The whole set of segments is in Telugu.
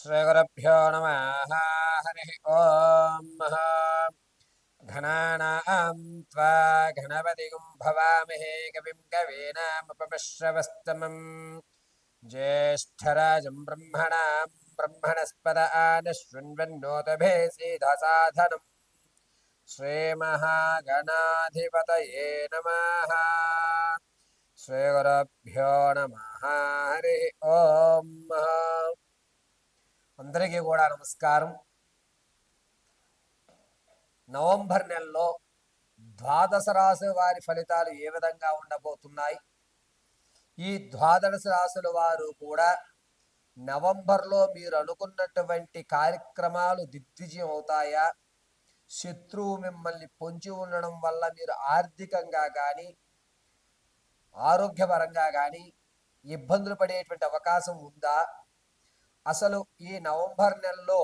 శ్రీగురుభ్యో నమః. హరి ఓం. ఘనానాం త్వా గణపతిగుం భవామహే కవిం కవీనాముపమశ్రవస్తమం జ్యేష్ఠరాజం బ్రహ్మణాం బ్రహ్మణస్పద ఆనశృణ్వన్నోతభే సీదసాధనం శ్రీమహాగణాధిపతయే నమః. శ్రీగురుభ్యో నమః. హరి ఓం. అందరికీ కూడా నమస్కారం. నవంబర్ నెలలో ద్వాదశ రాశుల వారి ఫలితాలు ఏ విధంగా ఉండబోతున్నాయి? ఈ ద్వాదశ రాశుల వారు కూడా నవంబర్లో మీరు అనుకున్నటువంటి కార్యక్రమాలు దిగ్విజయం అవుతాయా? శత్రువు మిమ్మల్ని పొంచి ఉండడం వల్ల మీరు ఆర్థికంగా కానీ ఆరోగ్యపరంగా కానీ ఇబ్బందులు పడేటువంటి అవకాశం ఉందా? అసలు ఈ నవంబర్ నెలలో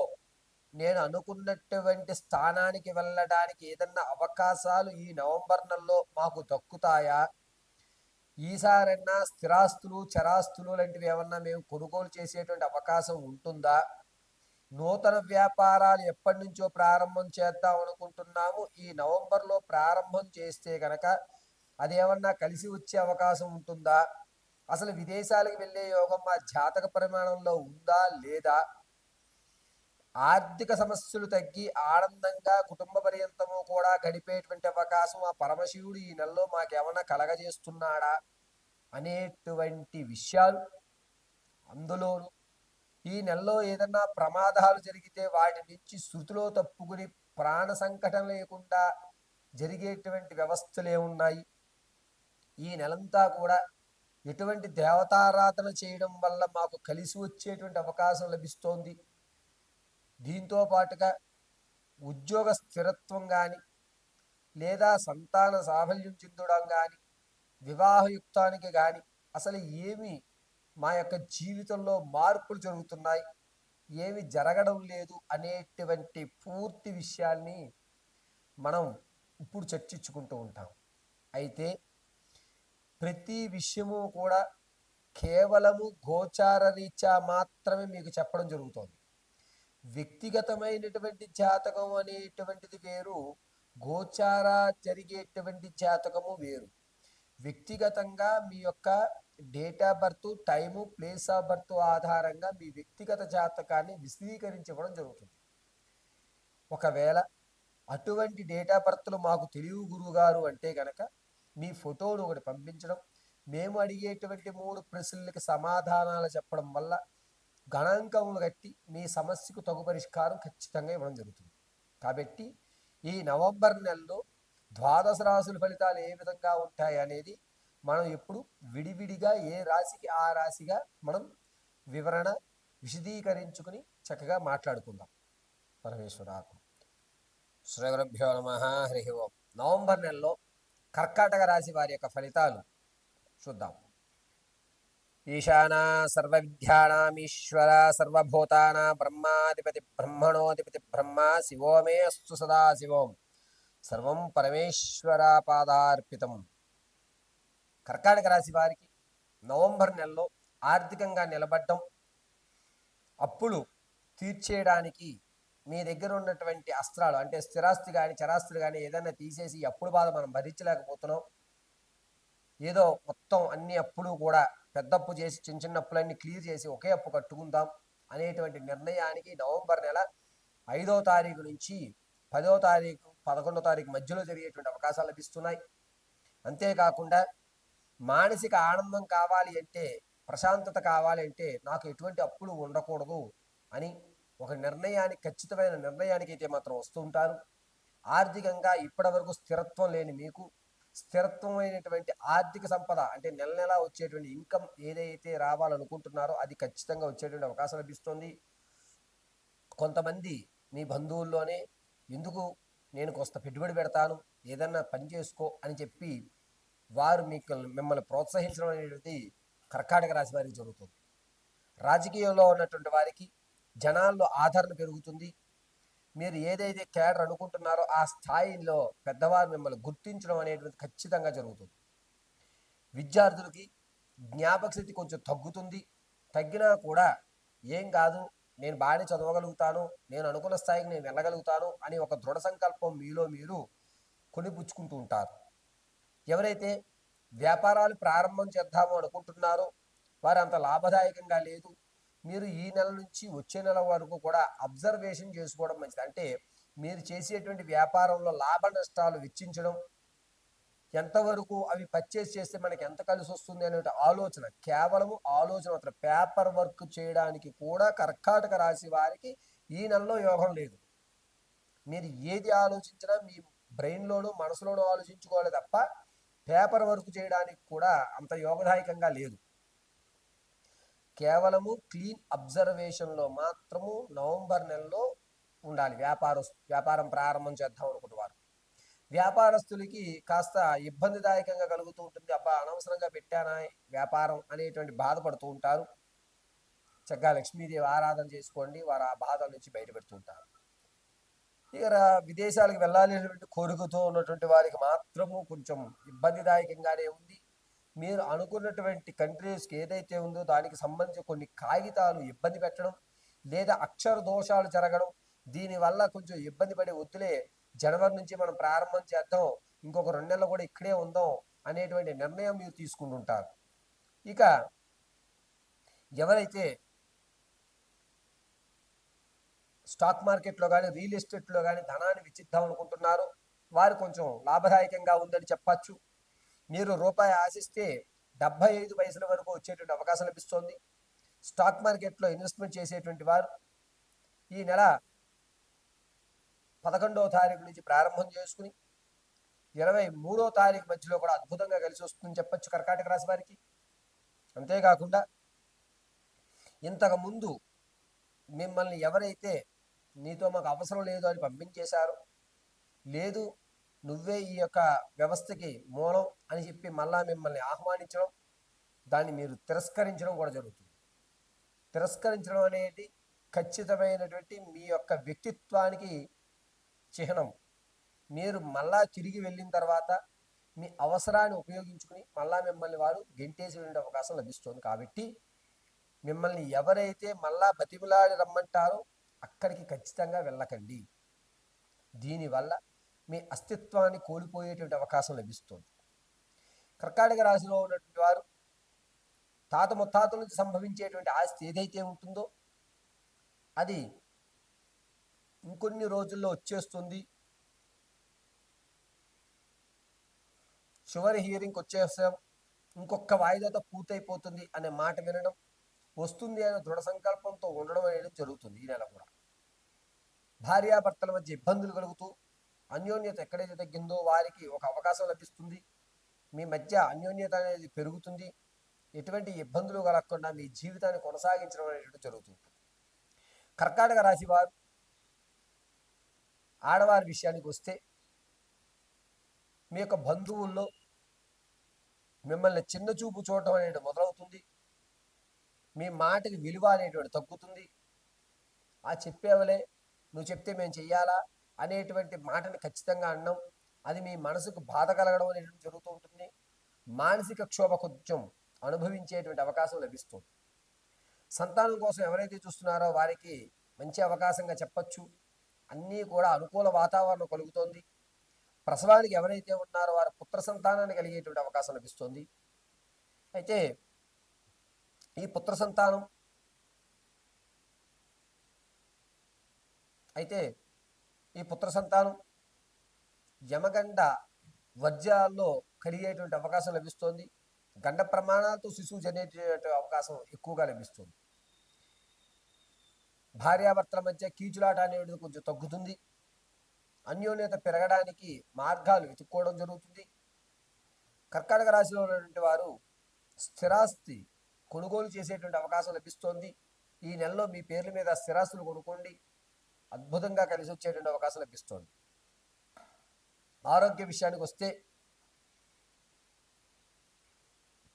నేను అనుకున్నటువంటి స్థానానికి వెళ్ళడానికి ఏదన్నా అవకాశాలు ఈ నవంబర్ నెలలో మాకు దక్కుతాయా? ఈసారన్నా స్థిరాస్తులు చరాస్తులు లాంటివి ఏమన్నా మేము కొనుగోలు చేసేటువంటి అవకాశం ఉంటుందా? నూతన వ్యాపారాలు ఎప్పటి నుంచో ప్రారంభం చేద్దాం అనుకుంటున్నాము. ఈ నవంబర్లో ప్రారంభం చేస్తే కనుక అదేమన్నా కలిసి వచ్చే అవకాశం ఉంటుందా? అసలు విదేశాలకు వెళ్ళే యోగం మా జాతక పరిమాణంలో ఉందా లేదా? ఆర్థిక సమస్యలు తగ్గి ఆనందంగా కుటుంబ పర్యంతము కూడా గడిపేటువంటి అవకాశం ఆ పరమశివుడు ఈ నెలలో మాకేమన్నా కలగజేస్తున్నాడా అనేటువంటి విషయాలు, అందులోనూ ఈ నెలలో ఏదన్నా ప్రమాదాలు జరిగితే వాటి నుంచి శృతిలో తప్పుకుని ప్రాణ సంకటం లేకుండా జరిగేటువంటి వ్యవస్థలు ఏమున్నాయి? ఈ నెలంతా కూడా ఎటువంటి దేవతారాధన చేయడం వల్ల మాకు కలిసి వచ్చేటువంటి అవకాశం లభిస్తోంది? దీంతో పాటుగా ఉద్యోగ స్థిరత్వం కానీ లేదా సంతాన సాఫల్యం చెందడం కానీ వివాహయుక్తానికి కానీ అసలు ఏమి మా యొక్క జీవితంలో మార్పులు జరుగుతున్నాయి, ఏమి జరగడం లేదు అనేటువంటి పూర్తి విషయాల్ని మనం ఇప్పుడు చర్చించుకుంటూ ఉంటాం. అయితే ప్రతి విషయము కూడా కేవలము గోచార రీత్యా మాత్రమే మీకు చెప్పడం జరుగుతోంది. వ్యక్తిగతమైనటువంటి జాతకం అనేటువంటిది వేరు, గోచార జరిగేటువంటి జాతకము వేరు. వ్యక్తిగతంగా మీ యొక్క date of birth, time, place of birth ఆధారంగా మీ వ్యక్తిగత జాతకాన్ని విశదీకరించడం జరుగుతుంది. ఒకవేళ అటువంటి డేట్ ఆఫ్ బర్త్లు మాకు తెలియవు గురువుగారు అంటే కనుక మీ ఫోటోను ఒకటి పంపించడం, మేము అడిగేటువంటి 3 ప్రశ్నలకి సమాధానాలు చెప్పడం వల్ల గణాంకములు కట్టి మీ సమస్యకు తగు పరిష్కారం ఖచ్చితంగా ఇవ్వడం జరుగుతుంది. కాబట్టి ఈ నవంబర్ నెలలో ద్వాదశ రాశుల ఫలితాలు ఏ విధంగా ఉంటాయి అనేది మనం ఇప్పుడు విడివిడిగా ఏ రాశికి ఆ రాశిగా మనం వివరణ విశదీకరించుకుని చక్కగా మాట్లాడుకుందాం. పరమేశ్వరాత్మ. శ్రీ గురుభ్యో నమః. హరి ఓం. నవంబర్ నెలలో కర్కాటక రాశి వారి యొక్క ఫలితాలు చూద్దాం. ఈశానా సర్వ విద్యానామీశ్వర సర్వభూతానా బ్రహ్మాధిపతి బ్రహ్మణోధిపతి బ్రహ్మ శివో మే అస్తు సదా శివం సర్వం పరమేశ్వరాపాదార్పితం. కర్కాటక రాశి వారికి నవంబర్ నెలలో ఆర్థికంగా నిలబడ్డం, అప్పులు తీర్చేయడానికి మీ దగ్గర ఉన్నటువంటి అస్త్రాలు అంటే స్థిరాస్తి కానీ చరాస్తులు కానీ ఏదైనా తీసేసి అప్పుడు బాధ మనం భరించలేకపోతున్నాం, ఏదో మొత్తం అన్ని అప్పులు కూడా పెద్ద అప్పు చేసి చిన్న చిన్న అప్పులన్నీ క్లియర్ చేసి ఒకే అప్పు కట్టుకుందాం అనేటువంటి నిర్ణయానికి నవంబర్ నెల 5వ తారీఖు నుంచి 10వ తారీఖు 11వ తారీఖు మధ్యలో జరిగేటువంటి అవకాశాలు లభిస్తున్నాయి. అంతేకాకుండా మానసిక ఆనందం కావాలి అంటే, ప్రశాంతత కావాలి అంటే నాకు ఎటువంటి అప్పులు ఉండకూడదు అని ఒక నిర్ణయానికి, ఖచ్చితమైన నిర్ణయానికి అయితే మాత్రం వస్తుంటారు. ఆర్థికంగా ఇప్పటి వరకు స్థిరత్వం లేని మీకు స్థిరత్వమైనటువంటి ఆర్థిక సంపద అంటే నెల నెలా వచ్చేటువంటి ఇన్కమ్ ఏదైతే రావాలనుకుంటున్నారో అది ఖచ్చితంగా వచ్చేటువంటి అవకాశం లభిస్తుంది. కొంతమంది మీ బంధువుల్లోనే ఎందుకు నేను కొంత పెట్టుబడి పెడతాను, ఏదన్నా పని చేసుకో అని చెప్పి వారు మిమ్మల్ని ప్రోత్సహించడం అనేది కర్కాటక రాశి వారికి జరుగుతుంది. రాజకీయంలో ఉన్నటువంటి వారికి జనాల్లో ఆదరణ పెరుగుతుంది. మీరు ఏదైతే కేడర్ అనుకుంటున్నారో ఆ స్థాయిలో పెద్దవారు మిమ్మల్ని గుర్తించడం అనేటువంటి ఖచ్చితంగా జరుగుతుంది. విద్యార్థులకి జ్ఞాపక శక్తి కొంచెం తగ్గుతుంది. తగ్గినా కూడా ఏం కాదు, నేను బాగానే చదవగలుగుతాను, నేను అనుకున్న స్థాయికి నేను వెళ్ళగలుగుతాను అని ఒక దృఢ సంకల్పం మీలో మీరు కొనిపుచ్చుకుంటూ ఉంటారు. ఎవరైతే వ్యాపారాలు ప్రారంభం చేద్దాము అనుకుంటున్నారో వారు అంత లాభదాయకంగా లేదు. మీరు ఈ నెల నుంచి వచ్చే నెల వరకు కూడా అబ్జర్వేషన్ చేసుకోవడం మంచిది. అంటే మీరు చేసేటువంటి వ్యాపారంలో లాభ నష్టాలు వెచ్చించడం, ఎంతవరకు అవి పర్చేస్ చేస్తే మనకి ఎంత కలిసి వస్తుంది అనే ఆలోచన, కేవలము ఆలోచన మాత్రం. పేపర్ వర్క్ చేయడానికి కూడా కర్కాటక రాశి వారికి ఈ నెలలో యోగం లేదు. మీరు ఏది ఆలోచించినా మీ బ్రెయిన్లోనూ మనసులోనూ ఆలోచించుకోవాలి తప్ప పేపర్ వర్క్ చేయడానికి కూడా అంత యోగదాయకంగా లేదు. కేవలము క్లీన్ అబ్జర్వేషన్లో మాత్రము నవంబర్ నెలలో ఉండాలి. వ్యాపారం ప్రారంభం చేద్దాం అనుకుంటున్నారు. వ్యాపారస్తులకి కాస్త ఇబ్బందిదాయకంగా కలుగుతూ ఉంటుంది. అబ్బా, అనవసరంగా పెట్టానా వ్యాపారం అనేటువంటి బాధపడుతూ ఉంటారు. చక్కగా లక్ష్మీదేవి ఆరాధన చేసుకోండి, వారు ఆ బాధల నుంచి బయటపెడుతూ ఉంటారు. ఇక విదేశాలకు వెళ్ళాలి అనేటువంటి కోరికతో ఉన్నటువంటి వారికి మాత్రము కొంచెం ఇబ్బందిదాయకంగానే ఉంది. మీరు అనుకున్నటువంటి కంట్రీస్కి ఏదైతే ఉందో దానికి సంబంధించి కొన్ని కాగితాలు ఇబ్బంది పెట్టడం, లేదా అక్షర దోషాలు జరగడం, దీనివల్ల కొంచెం ఇబ్బంది పడే వద్దులే, జనవరి నుంచి మనం ప్రారంభం చేద్దాం, ఇంకొక 2 నెలలు కూడా ఇక్కడే ఉందాం అనేటువంటి నిర్ణయం మీరు తీసుకుంటుంటారు. ఇక ఎవరైతే స్టాక్ మార్కెట్లో కానీ రియల్ ఎస్టేట్లో కానీ ధనాన్ని వెచ్చిద్దాం అనుకుంటున్నారో వారు కొంచెం లాభదాయకంగా ఉందని చెప్పచ్చు. మీరు రూపాయి ఆశిస్తే 75 పైసల వరకు వచ్చేటువంటి అవకాశం లభిస్తోంది. స్టాక్ మార్కెట్లో ఇన్వెస్ట్మెంట్ చేసేటువంటి వారు ఈ నెల 11వ తారీఖు నుంచి ప్రారంభం చేసుకుని 23వ తారీఖు మధ్యలో కూడా అద్భుతంగా కలిసి వస్తుందని చెప్పచ్చు కర్కాటక రాశి వారికి. అంతేకాకుండా ఇంతకుముందు మిమ్మల్ని ఎవరైతే నీతో మాకు అవసరం లేదు అని పంపించేశారో, లేదు నువ్వే ఈ యొక్క వ్యవస్థకి మూలం అని చెప్పి మళ్ళా మిమ్మల్ని ఆహ్వానించడం, దాన్ని మీరు తిరస్కరించడం కూడా జరుగుతుంది. తిరస్కరించడం అనేది ఖచ్చితమైనటువంటి మీ యొక్క వ్యక్తిత్వానికి చిహ్నం. మీరు మళ్ళా తిరిగి వెళ్ళిన తర్వాత మీ అవసరాన్ని ఉపయోగించుకుని మళ్ళా మిమ్మల్ని వారు గెంటేసేటువంటి అవకాశం లభిస్తుంది. కాబట్టి మిమ్మల్ని ఎవరైతే మళ్ళా బతిమిలాడి రమ్మంటారో అక్కడికి ఖచ్చితంగా వెళ్ళకండి. దీనివల్ల మీ అస్తిత్వాన్ని కోల్పోయేటువంటి అవకాశం లభిస్తుంది. కర్కాటక రాశిలో ఉన్నటువంటి వారు తాత ముత్తాతల నుంచి సంభవించేటువంటి ఆస్తి ఏదైతే ఉంటుందో అది ఇంకొన్ని రోజుల్లో వచ్చేస్తుంది, చివరి హియరింగ్కి వచ్చేస్తాం, ఇంకొక వాయిదాతో పూర్తయిపోతుంది అనే మాట వినడం, వస్తుంది అనే దృఢ సంకల్పంతో ఉండడం అనేది జరుగుతుంది. ఈ నెల కూడా భార్యాభర్తల మధ్య ఇబ్బందులు కలుగుతూ అన్యోన్యత ఎక్కడైతే తగ్గిందో వారికి ఒక అవకాశం లభిస్తుంది. మీ మధ్య అన్యోన్యత అనేది పెరుగుతుంది. ఎటువంటి ఇబ్బందులు కలగకుండా మీ జీవితాన్ని కొనసాగించడం అనేటువంటి జరుగుతుంది. కర్కాటక రాశి వారు ఆడవారి విషయానికి వస్తే మీ యొక్క బంధువుల్లో మిమ్మల్ని చిన్న చూపు చూడటం అనేది మొదలవుతుంది. మీ మాటకి విలువ అనేటువంటి తగ్గుతుంది. ఆ చెప్పేవలే, నువ్వు చెప్తే మేము చెయ్యాలా అనేటువంటి మాటని ఖచ్చితంగా అన్నం, అది మీ మనసుకు బాధ కలగడం అనేటువంటి జరుగుతూ ఉంటుంది. మానసిక క్షోభ కొంచెం అనుభవించేటువంటి అవకాశం లభిస్తుంది. సంతానం కోసం ఎవరైతే చూస్తున్నారో వారికి మంచి అవకాశంగా చెప్పచ్చు. అన్నీ కూడా అనుకూల వాతావరణం కలుగుతోంది. ప్రసవానికి ఎవరైతే ఉన్నారో వారి పుత్ర సంతానాన్ని కలిగేటువంటి అవకాశం లభిస్తుంది. అయితే ఈ పుత్ర సంతానం యమగండ వర్జాల్లో కలిగేటువంటి అవకాశం లభిస్తుంది. గండ ప్రమాణాలతో శిశువు జనేటువంటి అవకాశం ఎక్కువగా లభిస్తుంది. భార్యాభర్తల మధ్య కీచులాట అనేది కొంచెం తగ్గుతుంది. అన్యోన్యత పెరగడానికి మార్గాలు వెతుక్కోవడం జరుగుతుంది. కర్కాటక రాశిలో ఉన్నటువంటి వారు స్థిరాస్తి కొనుగోలు చేసేటువంటి అవకాశం లభిస్తోంది. ఈ నెలలో మీ పేర్ల మీద స్థిరాస్తులు కొనుక్కోండి, అద్భుతంగా కలిసి వచ్చేటువంటి అవకాశం లభిస్తోంది. ఆరోగ్య విషయానికి వస్తే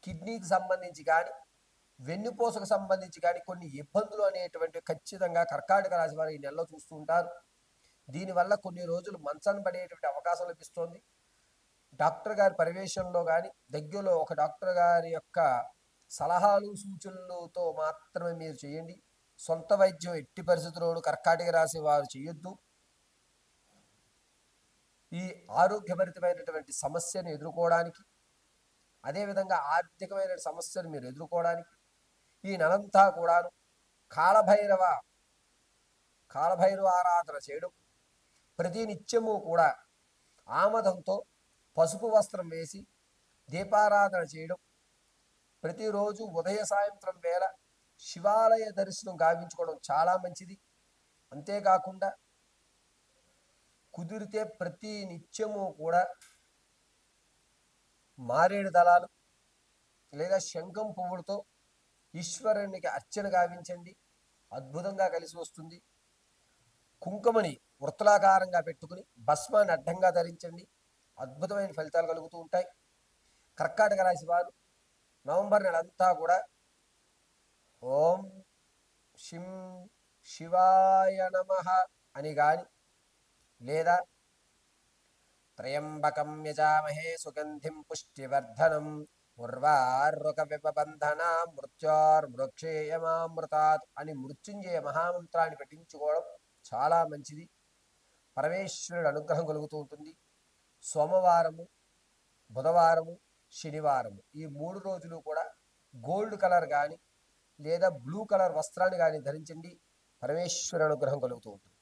కిడ్నీకి సంబంధించి కానీ వెన్నుపూసకు సంబంధించి కానీ కొన్ని ఇబ్బందులు అనేటువంటి ఖచ్చితంగా కర్కాటక రాశి వారు ఈ నెలలో చూస్తూ ఉంటారు. దీనివల్ల కొన్ని రోజులు మంచాన్ని పడేటువంటి అవకాశం లభిస్తోంది. డాక్టర్ గారి పర్యవేక్షణలో కానీ దగ్గరలో ఒక డాక్టర్ గారి యొక్క సలహాలు సూచనలతో మాత్రమే మీరు చేయండి. సొంత వైద్యం ఎట్టి పరిస్థితుల్లోనూ కర్కాటక రాశి వారు చేయొద్దు. ఈ ఆరోగ్యభరితమైనటువంటి సమస్యను ఎదుర్కోవడానికి, అదేవిధంగా ఆర్థికమైన సమస్యను మీరు ఎదుర్కోవడానికి ఈ నెలంతా కూడాను కాళభైరవ ఆరాధన చేయడం, ప్రతి నిత్యము కూడా ఆమదంతో పసుపు వస్త్రం వేసి దీపారాధన చేయడం, ప్రతిరోజు ఉదయ సాయంత్రం వేళ శివాలయ దర్శనం గావించుకోవడం చాలా మంచిది. అంతేకాకుండా కుదిరితే ప్రతి నిత్యము కూడా మారేడు దళాలు లేదా శంఖం పువ్వులతో ఈశ్వరునికి అర్చన గావించండి, అద్భుతంగా కలిసి వస్తుంది. కుంకుమని వృత్తలాకారంగా పెట్టుకుని భస్మాన్ని అడ్డంగా ధరించండి, అద్భుతమైన ఫలితాలు కలుగుతూ ఉంటాయి. కర్కాటక రాశి వారు నవంబర్ నెలంతా కూడా ఓం శిం శివాయ నమః అని గాని లేదా త్రయంబకం యజామహే సుగంధిం పుష్టివర్ధనం ఉర్వారుక విపబంధన మృత్యోర్మృక్షేయమామృతాత్ అని మృత్యుంజయ మహామంత్రాన్ని పఠించుకోవడం చాలా మంచిది. పరమేశ్వరుడు అనుగ్రహం కలుగుతూ ఉంటుంది. సోమవారము, బుధవారము, శనివారము ఈ 3 రోజులు కూడా గోల్డ్ కలర్ కానీ లేదా బ్లూ కలర్ వస్త్రాన్ని కానీ ధరించండి, పరమేశ్వరుడు అనుగ్రహం కలుగుతూ ఉంటుంది.